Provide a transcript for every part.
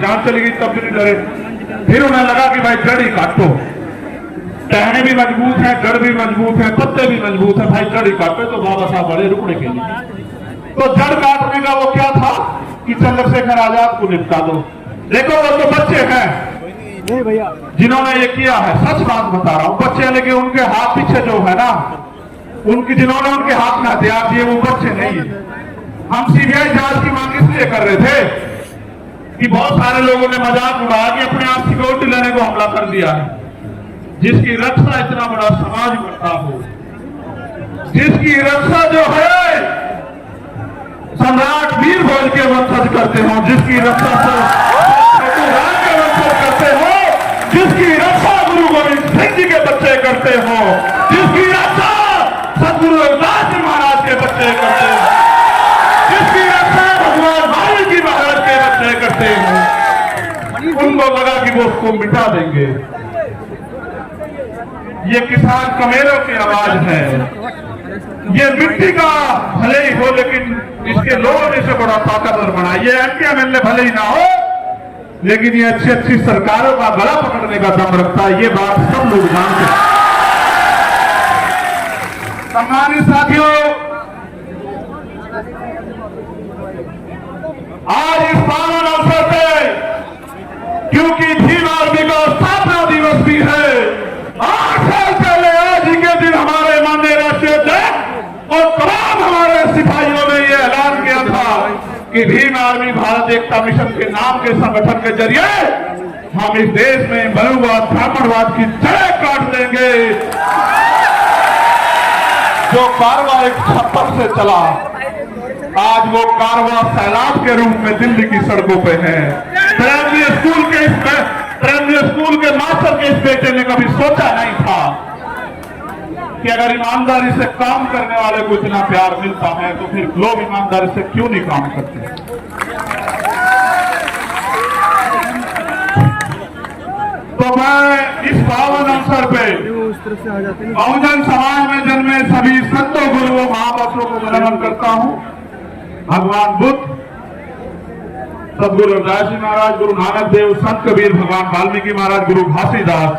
जान चली गई तब भी नहीं डरे। फिर उन्हें लगा कि भाई जड़ ही काटो, टहने भी मजबूत है, जड़ भी मजबूत है, पत्ते भी मजबूत है, भाई जड़ ही काटो। तो बाबा साहब बड़े रुकने के लिए, तो जड़ काटने का वो क्या था कि चंद्रशेखर आजाद को निपटा दो। देखो वो तो बच्चे हैं जिन्होंने ये किया है, सच बात बता रहा हूं, बच्चे, लेकिन उनके हाथ पीछे जो है ना, उनकी जिन्होंने उनके हाथ में हथियार दिए वो बच्चे नहीं है। हम सीबीआई जांच की मांग इसलिए कर रहे थे कि बहुत सारे लोगों ने मजाक उड़ाया कि अपने आप सिक्योरिटी लेने को हमला कर दिया है, जिसकी रक्षा इतना बड़ा समाज करता हो, जिसकी रक्षा जो है सम्राट वीर भोज के वंशज करते हो, जिसकी रक्षा के वंशज करते हो, जिसकी रक्षा गुरु गोविंद सिंह जी के बच्चे करते हो, जिसकी रक्षा सदगुरु रविदास जी महाराज के बच्चे करते हो, जिसकी रक्षा भगवान वाल्मीकि महाराज के बच्चे करते हो, उनको लगा कि वो उसको मिटा देंगे। ये किसान कमेरों की आवाज है, ये मिट्टी का भले ही हो लेकिन इसके लोगों ने इसे बड़ा ताकतवर बना। ये एमपी भले ही ना हो लेकिन ये अच्छी अच्छी सरकारों का गला पकड़ने का दम रखता है, ये बात सब लोग जानते हैं। सम्मानित साथियों, आज इस पावन अवसर पे, क्योंकि भीम आर्मी का स्थापना दिवस भी है, 8 साल पहले आज ही के दिन हमारे माननीय राष्ट्रीय अध्यक्ष और तमाम हमारे सिपाहियों ने यह ऐलान किया था कि भीम आर्मी भारत एकता मिशन के नाम के संगठन के जरिए हम इस देश में बहुवाद ब्राह्मणवाद की जड़ें काट देंगे। जो कारवां एक छप्पर से चला, आज वो कारवां सैलाब के रूप में दिल्ली की सड़कों पे है। प्राइमरी स्कूल के मास्टर के इस बेटे ने कभी सोचा नहीं था कि अगर ईमानदारी से काम करने वाले को इतना प्यार मिलता है तो फिर लोग ईमानदारी से क्यों नहीं काम करते। तो मैं इस पावन अवसर पे बहुजन समाज में जन्मे सभी संतों गुरुओं महापुरुषों को नमन करता हूं। भगवान बुद्ध, सदगुरु रविदास जी महाराज, गुरु नानक देव, संत कबीर, भगवान वाल्मीकि महाराज, गुरु घासीदास,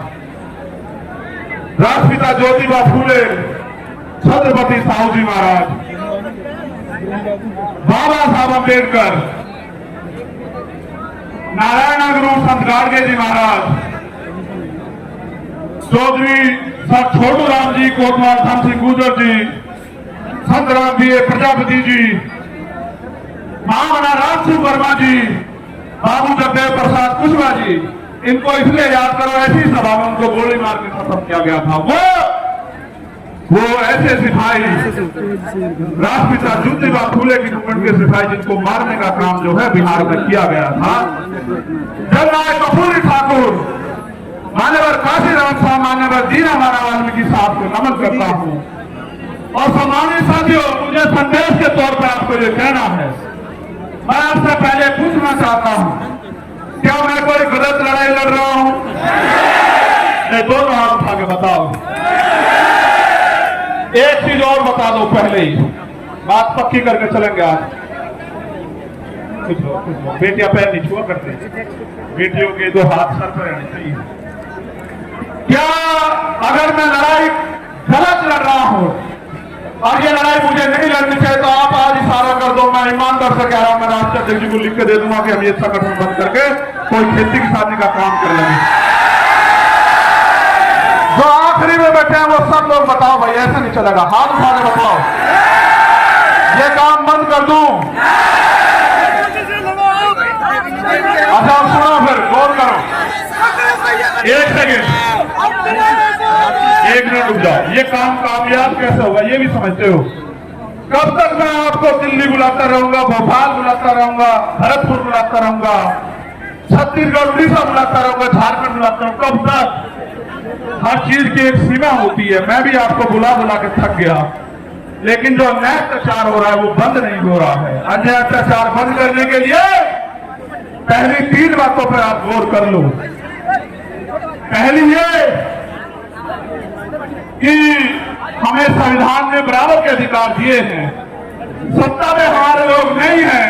राष्ट्रपिता ज्योतिबा फूले, छत्रपति साहू जी महाराज, बाबा साहब अम्बेडकर, नारायण गुरु संत गाडगे जी महाराज, चौधरी सर छोटू राम जी, कोतवाल धन सिंह गुर्जर जी, संत राम जी प्रजापति जी, महामना राम सिंह वर्मा जी, बाबू जगदेव प्रसाद कुशवाहा जी, इनको इसलिए याद करो, ऐसी सभा में उनको गोली मार के खत्म किया गया था। वो ऐसे सिपाही राष्ट्रपिता ज्योतिबा फूले की मूवमेंट के सिपाही जिनको मारने का काम जो है बिहार में किया गया था। जननायक कपूरी ठाकुर, मान्यवर काशीराम साहब, मान्यवर दीना मारा वाल्मीकि साहब को नमन करता हूं। और सम्मानित साथियों, मुझे संदेश के तौर पर आपको ये कहना है, मैं आपसे पहले पूछना चाहता हूं, क्या मैं कोई गलत लड़ाई लड़ रहा हूं? मैं दोनों हाथ उठा के बताओ। एक चीज और बता दो पहले ही, बात पक्की करके चलेंगे आज। कुछ बेटियां पैर नहीं छुआ करते, बेटियों के 2 हाथ सर पर रहने चाहिए। क्या अगर मैं लड़ाई गलत लड़ रहा हूं और ये लड़ाई मुझे नहीं लड़नी चाहिए तो आप आज इशारा कर दो, मैं ईमानदार से कह रहा हूं, मैं राष्ट्रीय अध्यक्ष जी को लिख के दे दूंगा कि हम ये संगठन बंद करके कोई खेती किसानी का काम कर लेंगे। जो आखिरी में बैठे हैं वो सब लोग बताओ भाई, ऐसे नहीं चलेगा, हाथ उठा के बताओ, ये काम बंद कर दूं? अच्छा सुनो, फिर गौर करो, 1 सेकेंड, 1 मिनट रुक जाओ। ये काम कामयाब कैसे होगा ये भी समझते हो? कब तक मैं आपको दिल्ली बुलाता रहूंगा, भोपाल बुलाता रहूंगा, भरतपुर बुलाता रहूंगा, छत्तीसगढ़ उड़ीसा बुलाता रहूंगा, झारखंड बुलाता रहूंगा, कब तक? हर चीज की एक सीमा होती है। मैं भी आपको बुला बुला के थक गया, लेकिन जो अन्याय अत्याचार हो रहा है वो बंद नहीं हो रहा है। अन्याय अत्याचार बंद करने के लिए पहली 3 बातों पर आप गौर कर लो। पहली ये कि हमें संविधान ने बराबर के अधिकार दिए हैं, सत्ता में हमारे लोग नहीं हैं,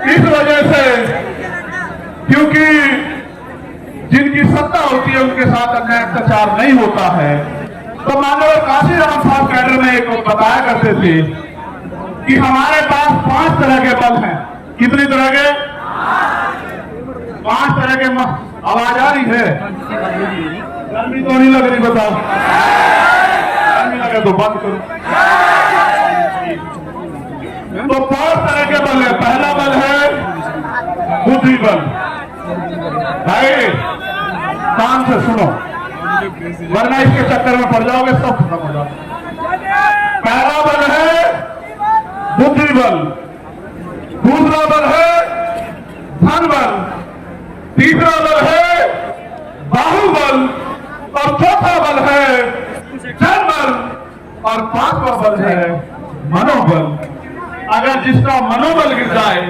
इस वजह से क्योंकि जिनकी सत्ता होती है उनके साथ अन्याय अत्याचार नहीं होता है। तो मानव काशीराम साहब कैडर में एक बताया करते थे कि हमारे पास 5 तरह के बल हैं। कितनी तरह के? 5 तरह के। आवाज आ रही है? गर्मी तो नहीं लग रही? बताओ, गर्मी लगे तो बंद करो। तो 5 तरह के बल है। पहला बल है बुद्धि बल। भाई कान से सुनो, वरना इसके चक्कर में पड़ जाओगे, सब खत्म हो जाओगे। पहला बल है बुद्धि बल, दूसरा बल है धन बल, तीसरा बल है बाहुबल, और चौथा बल है जन बल, और 5वां बल है मनोबल। अगर जिसका मनोबल गिर जाए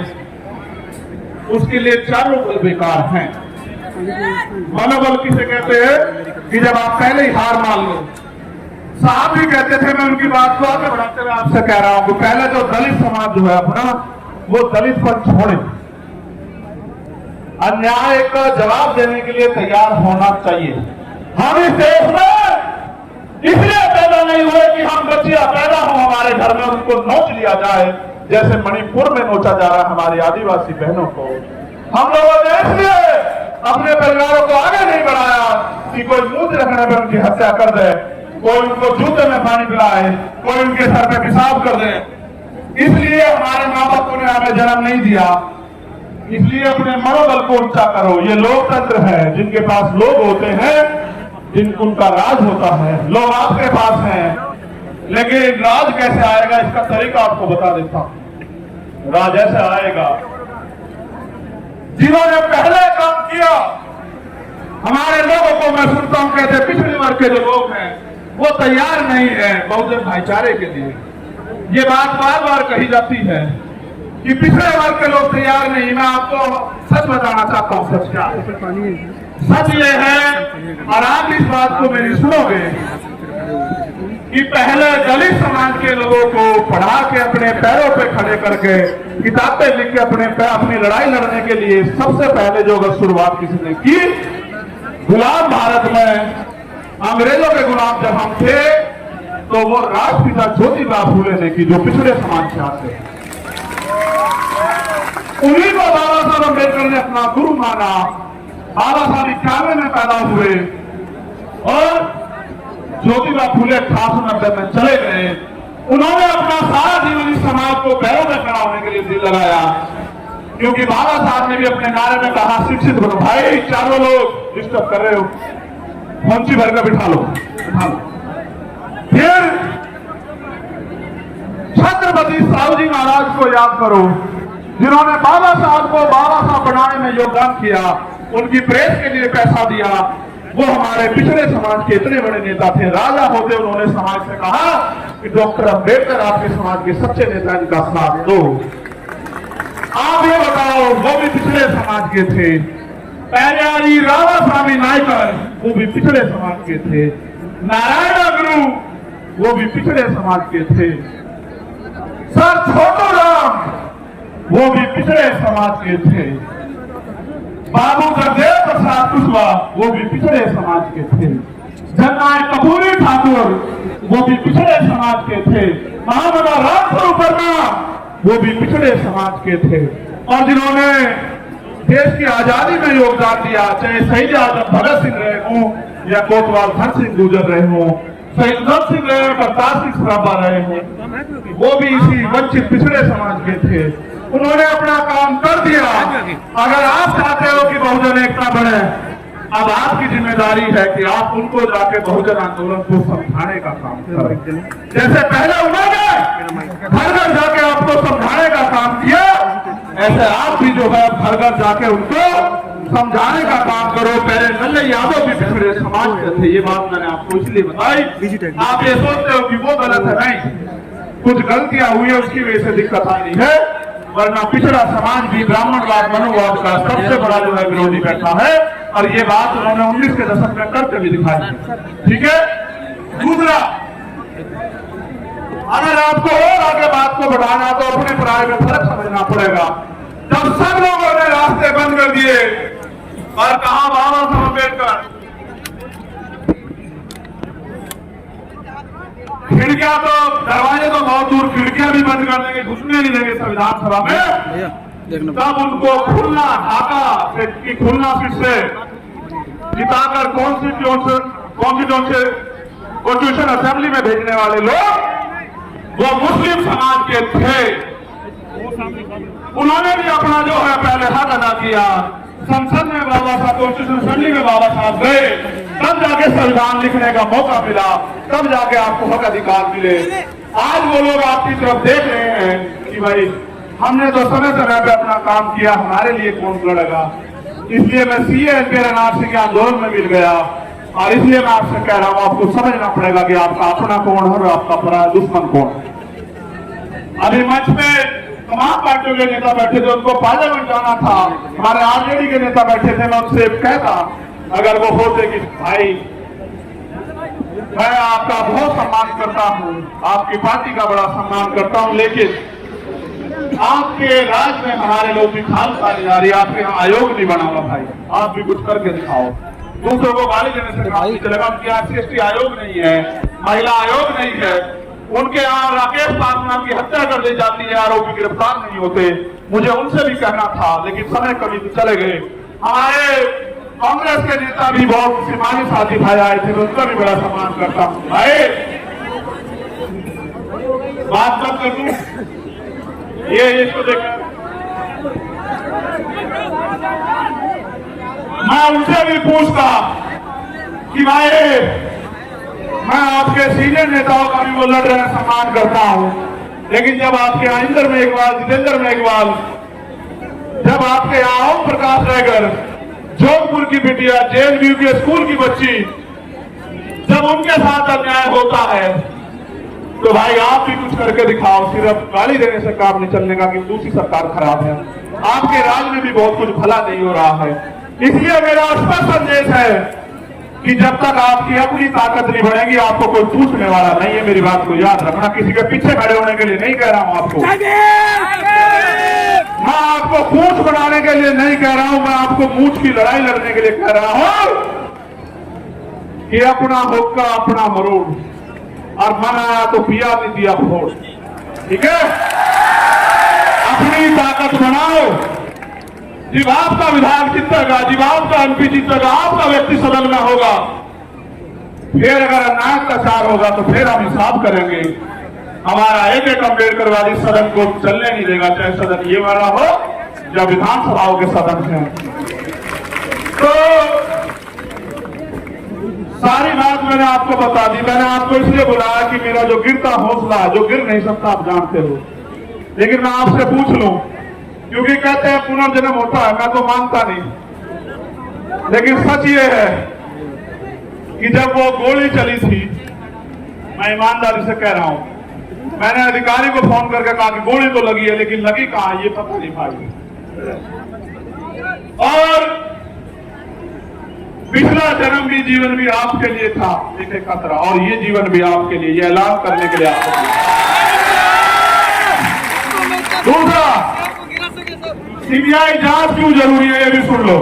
उसके लिए चारों बल बेकार हैं। मनोबल किसे कहते हैं? कि जब आप पहले ही हार मान लो। साहब भी कहते थे, मैं उनकी बात को आगे बढ़ाते हुए आपसे कह रहा हूं कि पहले जो दलित समाज जो है अपना, वो दलित पर छोड़े, अन्याय का जवाब देने के लिए तैयार होना चाहिए। हम इस देश में इसलिए पैदा नहीं हुए कि हम बच्चियां पैदा हो हमारे घर में उनको नोच लिया जाए, जैसे मणिपुर में नोचा जा रहा है हमारी आदिवासी बहनों को। हम लोगों ने इसलिए अपने परिवारों को आगे नहीं बढ़ाया कि कोई मूत्र रखने पर उनकी हत्या कर दे, कोई उनको जूते में पानी पिलाए, कोई उनके सर पे पेशाब कर दे। इसलिए हमारे माँ बापों ने हमें जन्म नहीं दिया। इसलिए अपने मनोबल को ऊंचा करो। ये लोकतंत्र है, जिनके पास लोग होते हैं, जिनको उनका राज होता है। लोग आपके पास हैं, लेकिन राज कैसे आएगा इसका तरीका आपको बता देता हूं। राज ऐसे आएगा, जिन्होंने पहले काम किया। हमारे लोगों को मैं सुनता हूं कहते पिछड़े वर्ग के जो लोग हैं वो तैयार नहीं है बहुजन भाईचारे के लिए। ये बात बार बार कही जाती है कि पिछड़े वर्ग के लोग तैयार नहीं। मैं आपको सच बताना चाहता हूं। सच क्या सच ये है, और आप इस बात को मेरी सुनोगे, कि पहले दलित समाज के लोगों को पढ़ा के अपने पैरों पे खड़े करके किताबें लिख के अपनी लड़ाई लड़ने के लिए सबसे पहले जो अगर शुरुआत किसी ने की, गुलाम भारत में अंग्रेजों के गुलाम जब हम थे, तो वो राष्ट्रपिता ज्योतिबा फूले ने की, जो पिछड़े समाज से आते हैं। उन्हीं को बाबा साहब अम्बेडकर ने अपना गुरु माना। बाबा साहब 91 में पैदा हुए और ज्योतिबा फूले 1890 में चले गए। उन्होंने अपना सारा जीवन इस समाज को पैरों में खड़ा होने के लिए दिल लगाया, क्योंकि बाबा साहब ने भी अपने नारे में कहा शिक्षित बनो। भाई चारों लोग डिस्टर्ब कर रहे हो, फंची भर कर बिठा लो। फिर छत्रपति साहू जी महाराज को याद करो, जिन्होंने बाबा साहब को बाबा साहब बनाने में योगदान किया, उनकी प्रेस के लिए पैसा दिया। वो हमारे पिछड़े समाज के इतने बड़े नेता थे। राजा होते उन्होंने समाज से कहा कि डॉक्टर अंबेडकर आपके समाज के सच्चे नेता, इनका साथ दो। आप ये बताओ, वो भी पिछड़े समाज के थे। पेरियारी रामास्वामी नायकर वो भी पिछड़े समाज के थे। नारायण गुरु वो भी पिछड़े समाज के थे। सर छोटू राम वो भी पिछड़े समाज के थे। बाबू जगदेव प्रसाद कुशवाहा वो भी पिछड़े समाज के थे। जननायक कपूरी ठाकुर वो भी पिछड़े समाज के थे। महामना रामस्वरूप वर्मा वो भी पिछड़े समाज के थे। और जिन्होंने देश की आजादी में योगदान दिया, चाहे शहीद आजम भगत सिंह रहे हों या कोतवाल धन सिंह गुजर रहे हों, शहीद उधम सिंह रहे हों, प्रताप सिंह सराबा रहे हों, वो भी इसी वंचित पिछड़े समाज के थे। उन्होंने अपना काम कर दिया। अगर आप चाहते हो कि बहुजन एकता बढ़े, अब आपकी जिम्मेदारी है कि आप उनको जाके बहुजन आंदोलन को समझाने का काम करें। जैसे पहले उन्होंने घर घर जाके आपको समझाने का काम किया, ऐसे आप भी जो है घर घर जाके उनको समझाने का काम करो। पहले नल्ले यादव भी पिछड़े समाज के थे, ये बात मैंने आपको इसलिए बताई। आप ये सोचते हो कि वो गलत है, नहीं, कुछ गलतियां हुई है उसकी वजह से दिक्कत आ रही है, वरना पिछड़ा समाज भी ब्राह्मणवाद मनोवाद का सबसे बड़ा जो है विरोधी बैठा है। और ये बात उन्होंने 19 के दशक में करके भी दिखाई। ठीक है। दूसरा, अगर आपको और आगे बात को बढ़ाना तो अपने पराये में फर्क समझना पड़ेगा। जब सब लोगों ने रास्ते बंद कर दिए, और कहा बाबा साहब अम्बेडकर। खिड़कियां तो, दरवाजे तो बहुत दूर, खिड़कियां भी बंद कर देंगे, घुसने नहीं देंगे संविधान सभा में। तब उनको खुलना ढाका की खुलना फिर से जिताकर कॉन्स्टिट्यूशन असेंबली में भेजने वाले लोग वो मुस्लिम समाज के थे। उन्होंने भी अपना जो है पहले हक अदा किया। संसद में बाबा साहब, कॉन्स्टिट्यूशन असेंबली में बाबा साहब गए, तब जाके संविधान लिखने का मौका मिला, तब जाके आपको हक अधिकार मिले। आज वो लोग आपकी तरफ देख रहे हैं कि भाई हमने तो समय समय पे अपना काम किया, हमारे लिए कौन लड़ेगा। इसलिए मैं सीए एनआरसी के आंदोलन में मिल गया और इसलिए मैं आपसे कह रहा हूं, आपको समझना पड़ेगा कि आपका अपना कौन है और आपका पराया दुश्मन कौन है। अभी मंच पे तमाम पार्टियों के नेता बैठे थे, उनको पार्लियामेंट जाना था, हमारे आरजेडी के नेता बैठे थे। मैं उनसे कहता अगर वो होते कि भाई मैं आपका बहुत सम्मान करता हूं, आपकी पार्टी का बड़ा सम्मान करता हूं, लेकिन आपके राज में हमारे लोग भी खालसा नहीं आ रही, आपके यहाँ आयोग नहीं बना हुआ भाई, आप भी कुछ करके दिखाओ। दूसरों को गाली देने से काम नहीं चलेगा। उनके यहाँ SC/ST आयोग नहीं है, महिला आयोग नहीं है, उनके यहाँ राकेश पासवान की हत्या कर दी जाती है, आरोपी गिरफ्तार नहीं होते। मुझे उनसे भी कहना था, लेकिन समय कभी चले गए। हमारे कांग्रेस के नेता भी बहुत सीमानी साथी भाई आए थे, उनका भी बड़ा सम्मान करता हूँ। भाई बात मत कर दूं, ये इसको देख, मैं उनसे भी पूछता कि भाई मैं आपके सीनियर नेताओं का भी वो लड़ रहे हैं, सम्मान करता हूं, लेकिन जब आपके यहाँ इंद्र मेघवाल, जितेंद्र मेघवाल, जब आपके यहाँ ओम प्रकाश रायगर, जोधपुर की बिटिया, JNU के स्कूल की बच्ची, जब उनके साथ अन्याय होता है तो भाई आप भी कुछ करके दिखाओ। सिर्फ गाली देने से काम नहीं चलने का कि दूसरी सरकार खराब है। आपके राज में भी बहुत कुछ भला नहीं हो रहा है। इसलिए मेरा स्पष्ट संदेश है कि जब तक आपकी अपनी ताकत नहीं बढ़ेगी, आपको कोई पूछने वाला नहीं है। मेरी बात को याद रखना, किसी के पीछे खड़े होने के लिए नहीं कह रहा हूं आपको, मैं आपको पूछ बनाने के लिए नहीं कह रहा हूं, मैं आपको मूछ की लड़ाई लड़ने के लिए कह रहा हूं कि अपना हुक्का अपना मरोड़, और मन आया तो पिया नहीं दिया फोड़। ठीक है, अपनी ताकत बनाओ। जब आपका विधायक जीतेगा, जब आपका MP जीतेगा, आपका व्यक्ति सदन में होगा, फिर अगर अन्याय अत्याचार होगा तो फिर हम हिसाब करेंगे। हमारा एक अम्बेडकरवादी सदन को चलने नहीं देगा, चाहे सदन ये वाला हो या विधानसभाओं के सदन से। तो सारी बात मैंने आपको बता दी। मैंने आपको इसलिए बुलाया कि मेरा जो गिरता हौसला, जो गिर नहीं सकता, आप जानते हो, लेकिन मैं आपसे पूछ लूं, क्योंकि कहते हैं पुनर्जन्म होता है, मैं तो मानता नहीं, लेकिन सच ये है कि जब वो गोली चली थी, मैं ईमानदारी से कह रहा हूं, मैंने अधिकारी को फोन करके कहा कि गोली तो लगी है, लेकिन लगी कहां ये पता नहीं भाई। और पिछला जन्म भी जीवन भी आपके लिए था एक खतरा, और ये जीवन भी आपके लिए, ये ऐलान करने के लिए आपको। दूसरा, CBI जांच क्यों जरूरी है, ये भी सुन लो।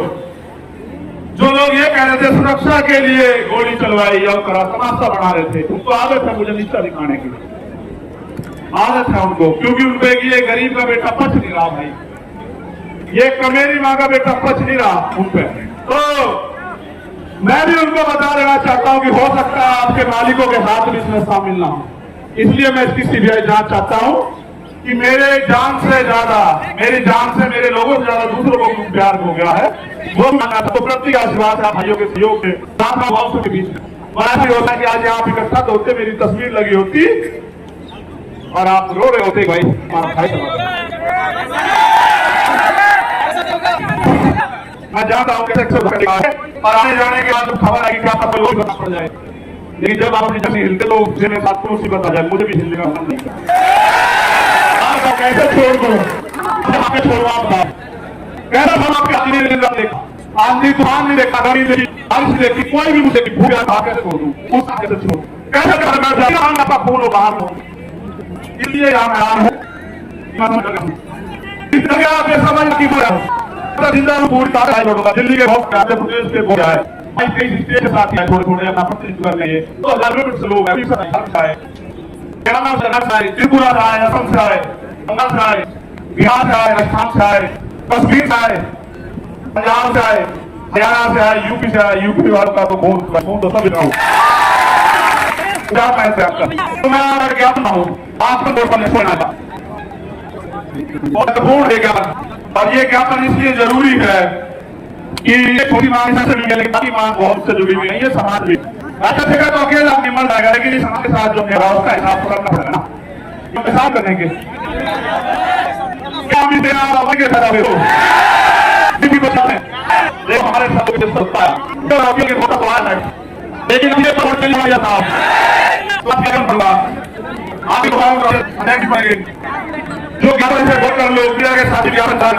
जो लोग ये कह रहे थे सुरक्षा के लिए गोली चलवाई और करा, तमाशा बना रहे थे, उनको आदत है मुझे नीचा दिखाने की, आदत है उनको, क्योंकि उनको ये गरीब का बेटा पच नहीं रहा भाई, ये कमेरी माँ का बेटा पच नहीं रहा उन पे। तो मैं भी उनको बता देना चाहता हूं कि हो सकता है आपके मालिकों के हाथ भी इसमें शामिल ना हो, इसलिए मैं इसकी CBI जांच चाहता हूं कि मेरे जान से ज्यादा, मेरी जान से, मेरे लोगों से ज्यादा दूसरों को प्यार हो गया है, वो माना तो प्रति आशीर्वाद है भाइयों के सहयोग के साथ के बीच में। और ऐसा होता है कि आज यहाँ इकट्ठा तो होते, मेरी तस्वीर लगी होती और आप रो रहे होते भाई हमारा भाई। मैं जानता हूँ और आने जाने के बाद खबर आई कि आपका लोग करना पड़ जाए, लेकिन जब आप अपनी जमीन हिलते तो मेरे साथ को मुसीबत आ जाए, मुझे भी हिलने का मन नहीं करता। कैसे छोड़ दो, छोड़वा आप बताओ, कह रहा था आपके आदमी ने देखा, आंधी तूफान नहीं देखा, गाड़ी देखी, बारिश देखी, कोई भी मुझे भूखा था कैसे छोड़ दूं, उस कैसे छोड़, कैसे कर आपका फोन हो बाहर हो, इसलिए यहाँ मैं आ रहा हूँ। आप ये समझ की पूरी ताकत लड़ूंगा। दिल्ली के बहुत आंध्र प्रदेश के बहुत आए, कई स्टेट के साथ थोड़े थोड़े अपना प्रतिनिधित्व कर लेंगे। 2000 से लोग है, तेलंगाना से आए, त्रिपुरा से आए, असम से आए, बंगाल से आए, बिहार से आए, राजस्थान से आए, कश्मीर से आए, पंजाब से आए, हरियाणा से आए, यूपी से आए। यूपी वालों का तो बहुत तो सब हूँ तो मैं ज्ञापन हूँ आपको तौर पर सुना था महत्वपूर्ण है ज्ञापन। और ये ज्ञापन इसलिए जरूरी है कि ये छोटी मांग से जुड़ी है, लेकिन बाकी मांग बहुत से जुड़ी हुई है। ये समाज भी अच्छा ठेका तो अकेला निमल जाएगा, लेकिन ये समाज के साथ जो है उसका हिसाब तो करना पड़ेगा ना। तो हिसाब करेंगे क्या हम देना देखो हमारे साथ सत्ता है बहुत सवाल है, लेकिन हम ये वोट नहीं लिया था आगे जो ज्ञापन से वोट कर लो के साथ ज्ञापन डाल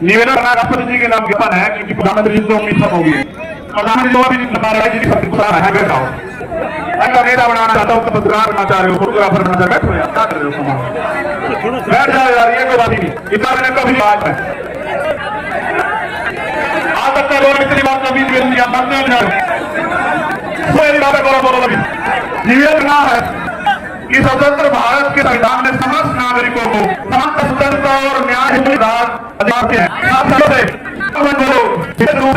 निवेदन करना राष्ट्रपति जी के नाम ज्ञापन है, क्योंकि प्रधानमंत्री जी तो उम्मीद खत्म होगी। प्रधानमंत्री जो भी बता रहा है जी सब कुछ है बैठा हो, अगर नेता बनाना चाहता हूँ, पत्रकार बनना चाह रहे हो, फोटोग्राफर बनना चाह रहे हो, क्या कर रहे हो समाज बैठ जाओ यार, ये कोई बात ही नहीं। इतना मैंने कभी बात है आज तक लोग इतनी बात कभी निवेदन ना है कि स्वतंत्र भारत के संविधान में समस्त नागरिकों को समान स्वतंत्रता और न्याय अधिकार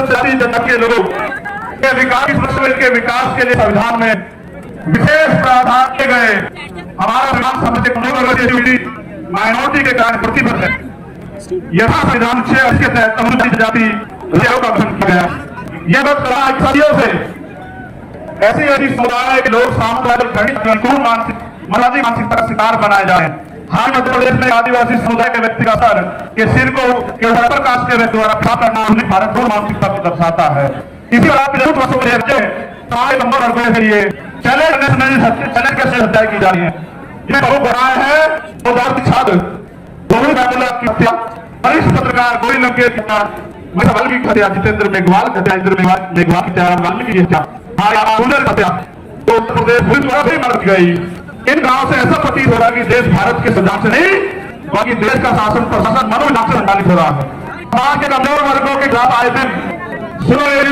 जाति जनता के लोगों के विकास के लिए संविधान में विशेष प्रावधान किए गए। हमारा विधान समिति माइनॉरिटी के कारण प्रतिबद्ध है। यथा संविधान 6 के तहत अनुसूचित जाति का गठन किया गया। यह बात सदियों से ऐसी ऐसी समुदाय के लोग सामुदायिक मानसिकता का शिकार बनाए जा रहे हैं। हाल मध्य प्रदेश में आदिवासी समुदाय के व्यक्ति का सर के सिर को केवल कास्ट के व्यक्ति द्वारा प्राप्त करना उन्हें भारत मानसिकता को दर्शाता है। इसी प्रकार नंबर वर्गों के लिए चैलेंज कैसे हत्या की जा रही है। ये बहुत बड़ा है। 2000 की छात्र की हत्या, वरिष्ठ पत्रकार गोविंद लंकेश की हत्या, जितेंद्र मेघवाल की हत्या, वाल्मीकि की हत्या, हत्या तो उत्तर प्रदेश पुलिस द्वारा भी मर गई। इन गांव से ऐसा प्रतीत हो रहा है कि देश भारत के संविधान से नहीं बल्कि देश का शासन प्रशासन मनोविलास से संचालित हो रहा है। समाज के कमजोर वर्गों के खिलाफ आए दिन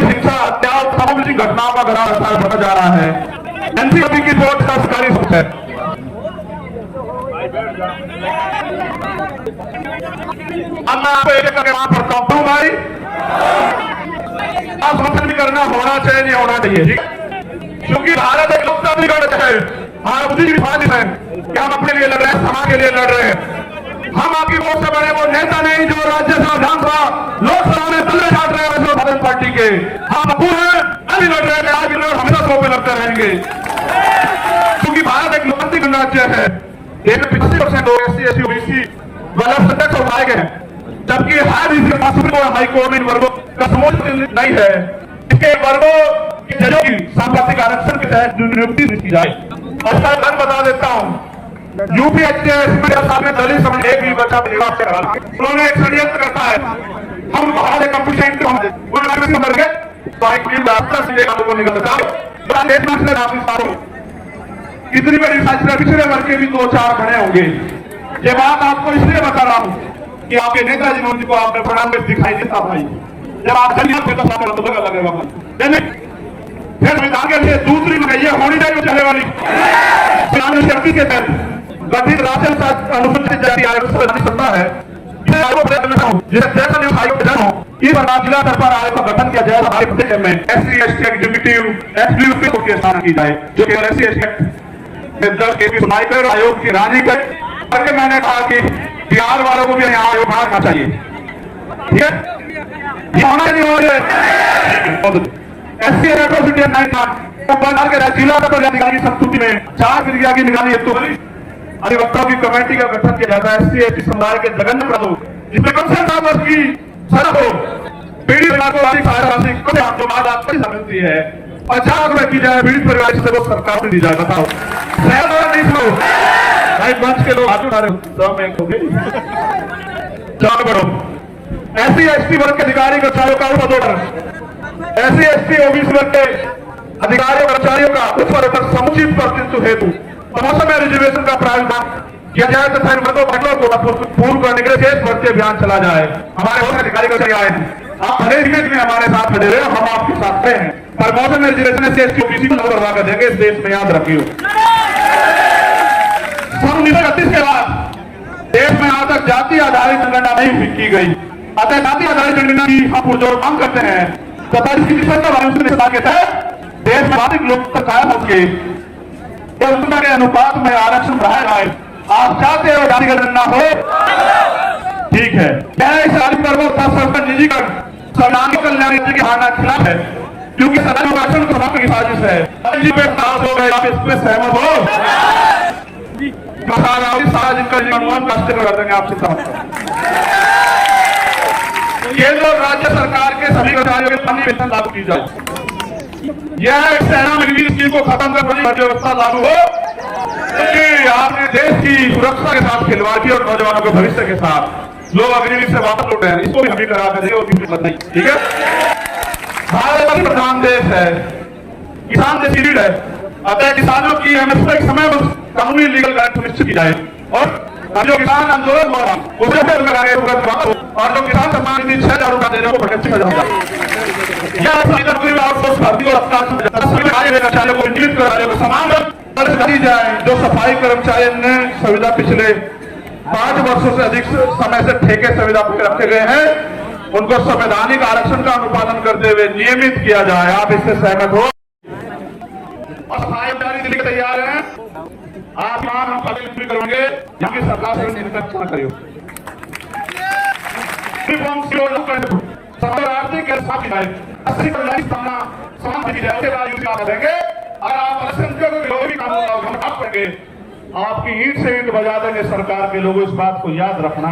शिक्षा, हत्या और सामूहिक घटनाओं का गड़ा बढ़ता जा रहा है। एनसीपी की रिपोर्ट का सरकारी सूत्र है। अब मैं आपको एक करके वहां पढ़ता हूं भाई, आप समर्थन भी करना होना चाहिए, नहीं होना चाहिए, क्योंकि भारत एक लोकतांत्रिक गणतंत्र है। हमारा बुद्धि की बात है कि हम अपने लिए लड़ रहे हैं, समाज के लिए लड़ रहे हैं। हम आपकी वोट से बने वो नेता नहीं जो राज्यसभा, विधानसभा, लोकसभा में तल्ले छाट रहे हैं भारत पार्टी के। हम अबू हैं, अभी लड़ रहे हैं, आज हमेशा सौ पे लड़ते रहेंगे, क्योंकि भारत एक लोकतांत्रिक गणराज्य है। 85% लोग SC, OBC सदस्य उठाए गए हैं, जबकि हाई कोर्ट इन वर्गों का समूह नहीं है। इसके वर्गों के जजों की सांप्रदायिक आरक्षण के तहत नियुक्ति की जाए। और इसका कारण बता देता हूँ, यूपी सामने दलित समाज एक भी बच्चा उन्होंने एक षड्यंत्र करता है। हम बाहर कंपटीशन मर गए तो कितनी बड़ी पिछड़े वर्ग के भी 2-4 बने होंगे। ये बात आपको इसलिए बता रहा हूँ कि आपके नेताजी मोदी को आपने प्रणाम में दिखाई देता भाई, जब आप लगेगा फिर संविधान के लिए दूसरी ये होनी चाहिए चलने वाली शक्ति के तहत गठित राष्ट्रीय अनुसूचित जाति आयोग सत्ता है, जिला स्तर पर आयोग का गठन किया जाए। हमारे प्रदेश में SC, ST एग्जीक्यूटिव की स्थापना की जाए, जो केवल SC, ST सुनाई कर आयोग की रानी करे। करके मैंने कहा कि बिहार वालों को भी यहाँ आयोग बनाना चाहिए, ठीक है, ये होना नहीं हो रहा। SC एट्रोसिटी के जिला स्तर संस्कृति में 4 क्रिया की निगरानी हेतु अधिवक्ताओं की कमेटी का गठन किया जाता है। SC, ST समुदाय के जघन्य अपराधों जिसमें कम से 7 वर्ष की सजा हो, पीड़ित मिलती है, 50 रुपए की जाए पीड़ित परिवार से वो सरकार को दी जाए। बताओ मंच के लोग हाथ उठा रहे हो, आगे बढ़ो। SC ST वर्ग के अधिकारी कर्मचारियों का उप ऑर्डर, SC ST OBC वर्ग के अधिकारियों कर्मचारियों का उप ऑर्डर समुचित प्रतिनिधित्व हेतु प्रमोशन में रिजर्वेशन का प्रावधान किया जाए तथा इन वर्गों को पूर्ण करने के लिए शेष भर्ती अभियान चला जाए। हमारे बहुत अधिकारी कर्मचारी आए हैं, आप भले ही में हमारे साथ खड़े रहे, हम आपके साथ खड़े हैं। प्रमोशन में रिजर्वेशन SC ST OBC को करवा कर देंगे इस देश में, याद रखियो। सन 1931 के बाद देश में आज तक जाति आधारित जनगणना नहीं की गई, अतः जाति आधारित जनगणना की हम पुरजोर मांग करते हैं तथा इसकी निष्पक्षता के तहत देश में आर्थिक लोकतंत्र कायम होंगे के अनुपात में आरक्षण बढ़ाया जाए। आप चाहते हो जाति गणना हो, ठीक है। यह इस आदि पर्व सरकार निजीकरण संविधानिक कल्याण नीति की धारणा के खिलाफ है, क्योंकि सदन आरक्षण को समाप्त की साजिश है। हो गए, आप इस पर सहमत हो? सारा जिनका अनुमान राष्ट्र कर देंगे आपसे समझ। केंद्र और राज्य सरकार के सभी कर्मचारियों के सामान्य वेतन लागू की जाए। यह सेना मिलिट्री स्कीम को खत्म कर भर्ती व्यवस्था लागू हो, क्योंकि आपने देश की सुरक्षा के साथ खिलवाड़ किया और नौजवानों के भविष्य के साथ लोग अग्निवीर से वापस लौटे हैं, इसको भी हमें करा कर देंगे, उसकी मत नहीं, ठीक है। भारत प्रधान देश है, किसान देश लीड है, अतः किसानों की हमेशा एक समय कानूनी लीगल गारंटी सुनिश्चित की जाए और जो किसान आंदोलन हो रहा उसे और जो किसान सम्मान निधि 6,000 रुपया देने को भटक जाऊंगा। समान जाए जो सफाई कर्मचारी ने संविदा पिछले 5 वर्षों से अधिक समय से ठेके संविदा पे रखे गए हैं, उनको संवैधानिक आरक्षण का अनुपालन करते हुए नियमित किया जाए। आप इससे सहमत हो? और सफाई कर्मचारी दिल्ली के तैयार हैं, आप हम कभी करेंगे, यहाँ की सरकार से निरीक्षण करियो। आर्थिक के साथ देंगे और आप भी कानून हम करेंगे, आपकी ईंट से ईंट बजा देंगे। सरकार के लोगों इस बात को याद रखना।